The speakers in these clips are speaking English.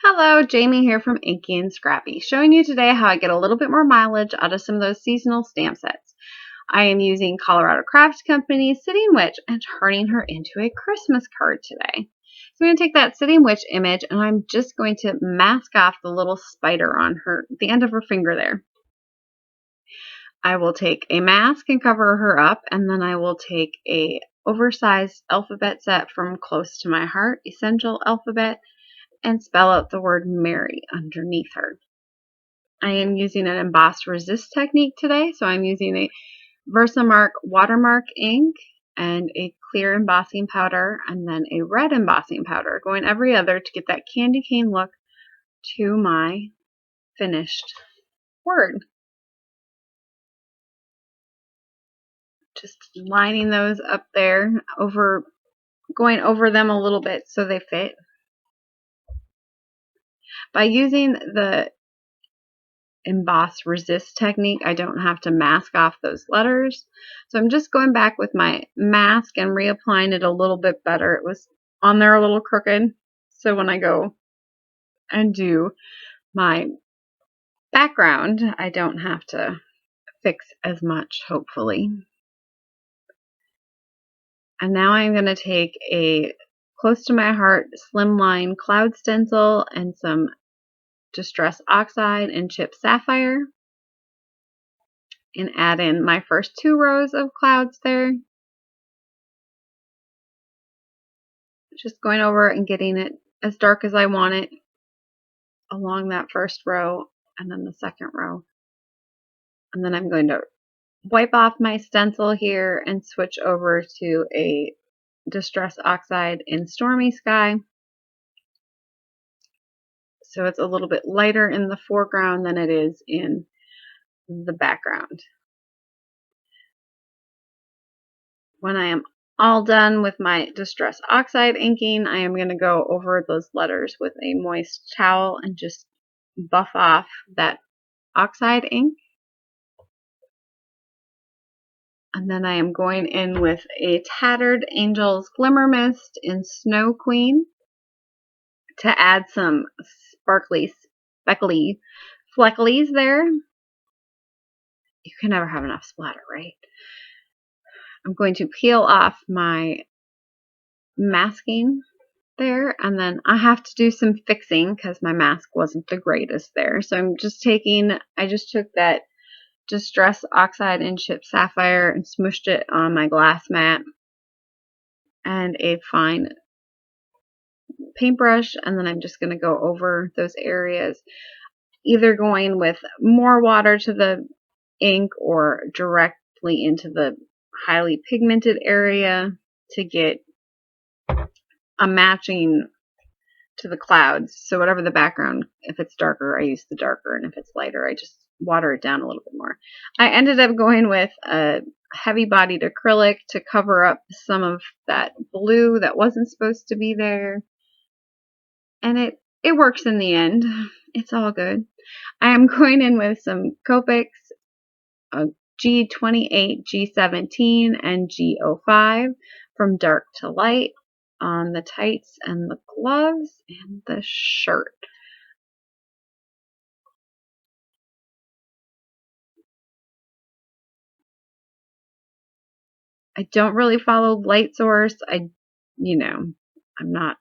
Hello, Jamie here from InkyandScrappy, showing you today how I get a little bit more mileage out of some of those seasonal stamp sets. I am using Colorado Crafts Company's Sitting Witch and turning her into a Christmas card today. So I'm going to take that Sitting Witch image and I'm just going to mask off the little spider on her, the end of her finger there. I will take a mask and cover her up, and then I will take a oversized alphabet set from Close to My Heart, Essential Alphabet, and spell out the word Mary underneath her. I am using an emboss resist technique today, so I'm using a Versamark watermark ink and a clear embossing powder and then a red embossing powder, going every other to get that candy cane look to my finished word. Just lining those up there, going over them a little bit so they fit. By using the emboss resist technique, I don't have to mask off those letters. So I'm just going back with my mask and reapplying it a little bit better. It was on there a little crooked. So when I go and do my background, I don't have to fix as much, hopefully. And now I'm going to take a Close to My Heart slimline cloud stencil and some Distress Oxide and Chip Sapphire, and add in my first 2 rows of clouds there. Just going over and getting it as dark as I want it along that first row and then the second row. And then I'm going to wipe off my stencil here and switch over to a Distress Oxide in Stormy Sky. So it's a little bit lighter in the foreground than it is in the background. When I am all done with my Distress Oxide inking, I am going to go over those letters with a moist towel and just buff off that oxide ink. And then I am going in with a Tattered Angels Glimmer Mist in Snow Queen to add some sparkly, speckly flecklies there. You can never have enough splatter, right? I'm going to peel off my masking there, and then I have to do some fixing because my mask wasn't the greatest there. So I just took that Distress Oxide and Chip Sapphire and smooshed it on my glass mat and a fine paintbrush, and then I'm just going to go over those areas, either going with more water to the ink or directly into the highly pigmented area to get a matching to the clouds. So whatever the background, if it's darker, I use the darker, and if it's lighter, I just water it down a little bit more. I ended up going with a heavy-bodied acrylic to cover up some of that blue that wasn't supposed to be there. And it works in the end. It's all good. I am going in with some Copics, G28, G17, and G05 from dark to light on the tights and the gloves and the shirt. I don't really follow light source. I'm not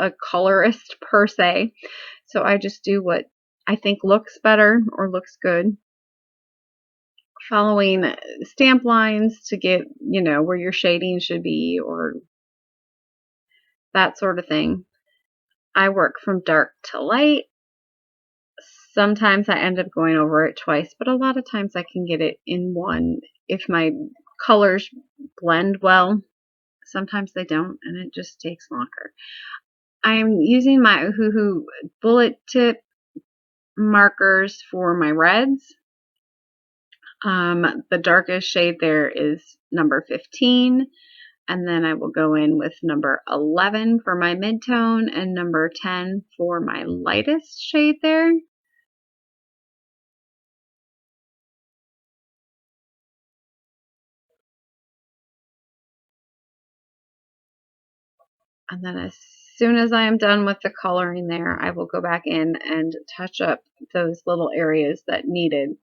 a colorist per se, so I just do what I think looks better or looks good. Following stamp lines to get, where your shading should be or that sort of thing. I work from dark to light. Sometimes I end up going over it twice, but a lot of times I can get it in one if my colors blend well. Sometimes they don't, and it just takes longer. I'm using my Ohuhu bullet tip markers for my reds. The darkest shade there is number 15, and then I will go in with number 11 for my midtone and number 10 for my lightest shade there. And then as soon as I am done with the coloring there, I will go back in and touch up those little areas that needed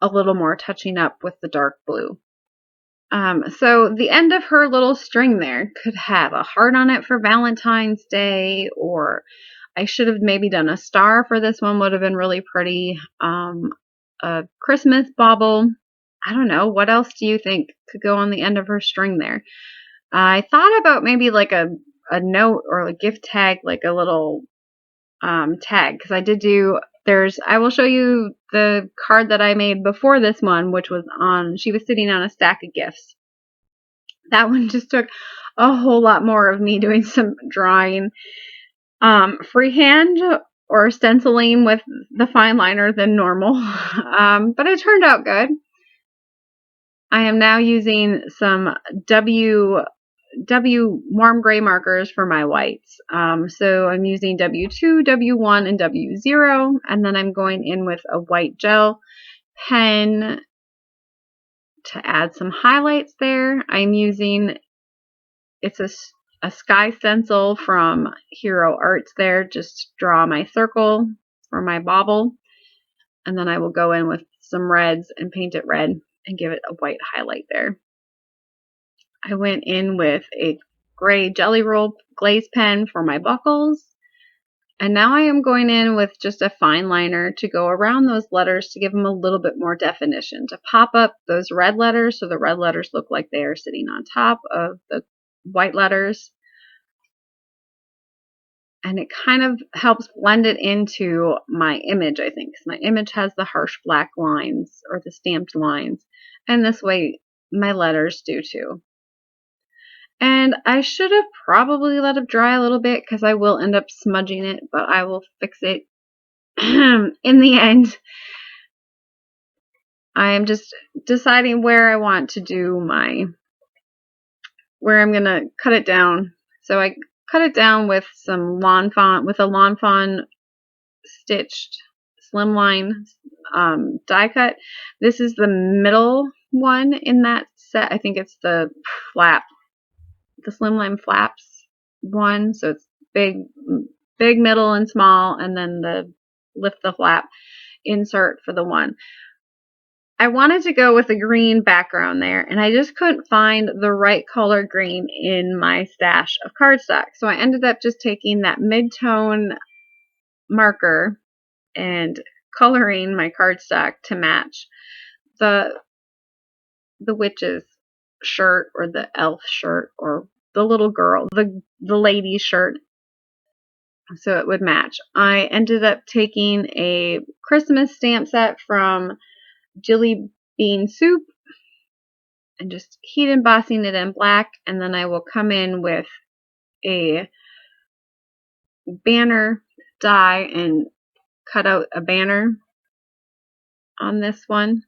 a little more touching up with the dark blue. So the end of her little string there could have a heart on it for Valentine's Day, or I should have maybe done a star for this one, would have been really pretty. A Christmas bauble. I don't know. What else do you think could go on the end of her string there? I thought about maybe like a note or a gift tag, like a little tag, because I did do, I will show you the card that I made before this one, which was she was sitting on a stack of gifts. That one just took a whole lot more of me doing some drawing freehand or stenciling with the fine liner than normal, but it turned out good. I am now using some W warm gray markers for my whites. So I'm using W02, W01, and W00, and then I'm going in with a white gel pen to add some highlights there. I'm using, it's a sky stencil from Hero Arts there, just draw my circle for my bauble, and then I will go in with some reds and paint it red and give it a white highlight there. I went in with a gray Jelly Roll glaze pen for my buckles. And now I am going in with just a fine liner to go around those letters to give them a little bit more definition, to pop up those red letters so the red letters look like they are sitting on top of the white letters. And it kind of helps blend it into my image, I think, because my image has the harsh black lines or the stamped lines. And this way my letters do too. And I should have probably let it dry a little bit because I will end up smudging it, but I will fix it in the end. I am just deciding where I want to do where I'm going to cut it down. So I cut it down with some with a Lawnfawn stitched slimline die cut. This is the middle one in that set. I think it's the flap. The slimline flaps one, so it's big, middle, and small, and then the lift the flap insert for the one. I wanted to go with a green background there, and I just couldn't find the right color green in my stash of cardstock. So I ended up just taking that mid-tone marker and coloring my cardstock to match the witch's shirt or the elf shirt or the little girl, the lady's shirt, so it would match. I ended up taking a Christmas stamp set from Jelly Bean Soup and just heat embossing it in black, and then I will come in with a banner die and cut out a banner on this one.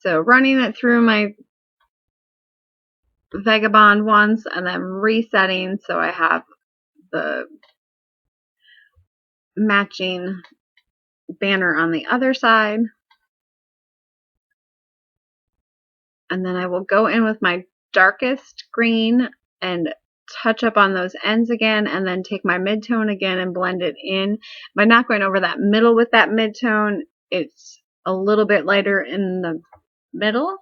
So running it through my Vagabond once and then resetting so I have the matching banner on the other side. And then I will go in with my darkest green and touch up on those ends again, and then take my midtone again and blend it in. By not going over that middle with that midtone, it's a little bit lighter in the middle,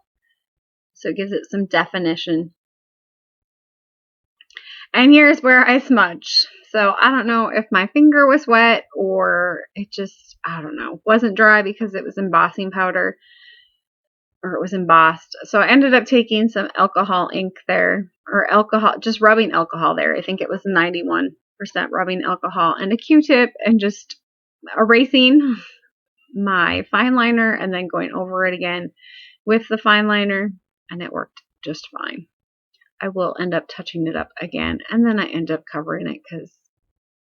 so it gives it some definition. And here's where I smudge. So I don't know if my finger was wet or it just, I don't know, wasn't dry because it was embossing powder or it was embossed. So I ended up taking some alcohol ink there, or alcohol, just rubbing alcohol there. I think it was 91% rubbing alcohol, and a Q-tip, and just erasing my fine liner and then going over it again with the fine liner, and it worked just fine. I will end up touching it up again, and then I end up covering it because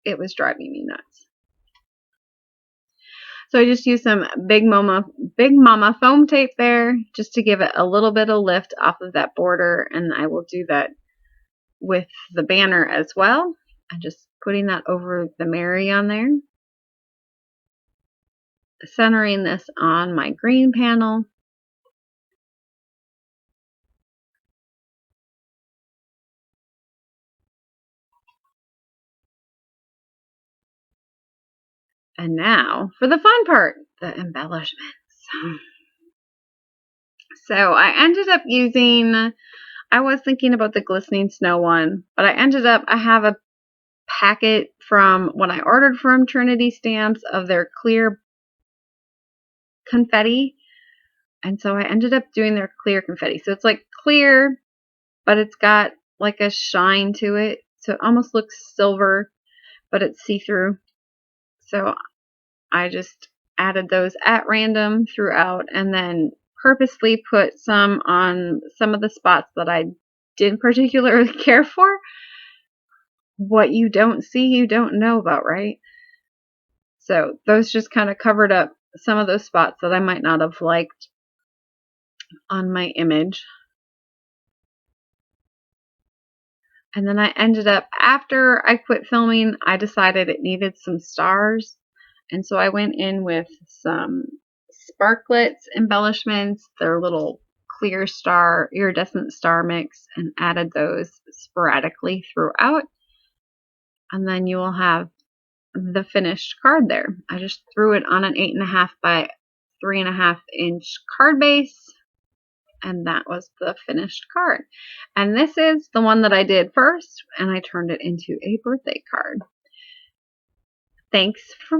it was driving me nuts. So I just used some Big Mama foam tape there just to give it a little bit of lift off of that border, and I will do that with the banner as well. I'm just putting that over the Mary on there. Centering this on my green panel. And now for the fun part, the embellishments. So I ended up using, I was thinking about the glistening snow one, but I have a packet from when I ordered from Trinity Stamps of their clear confetti. And so I ended up doing their clear confetti. So it's like clear, but it's got like a shine to it. So it almost looks silver, but it's see-through. So I just added those at random throughout and then purposely put some on some of the spots that I didn't particularly care for. What you don't see, you don't know about, right? So those just kind of covered up some of those spots that I might not have liked on my image. And then I ended up, after I quit filming, I decided it needed some stars. And so I went in with some Sparklets embellishments, their little clear star, iridescent star mix, and added those sporadically throughout. And then you will have the finished card there. I just threw it on an 8.5 by 3.5 inch card base, and that was the finished card. And this is the one that I did first, and I turned it into a birthday card. Thanks for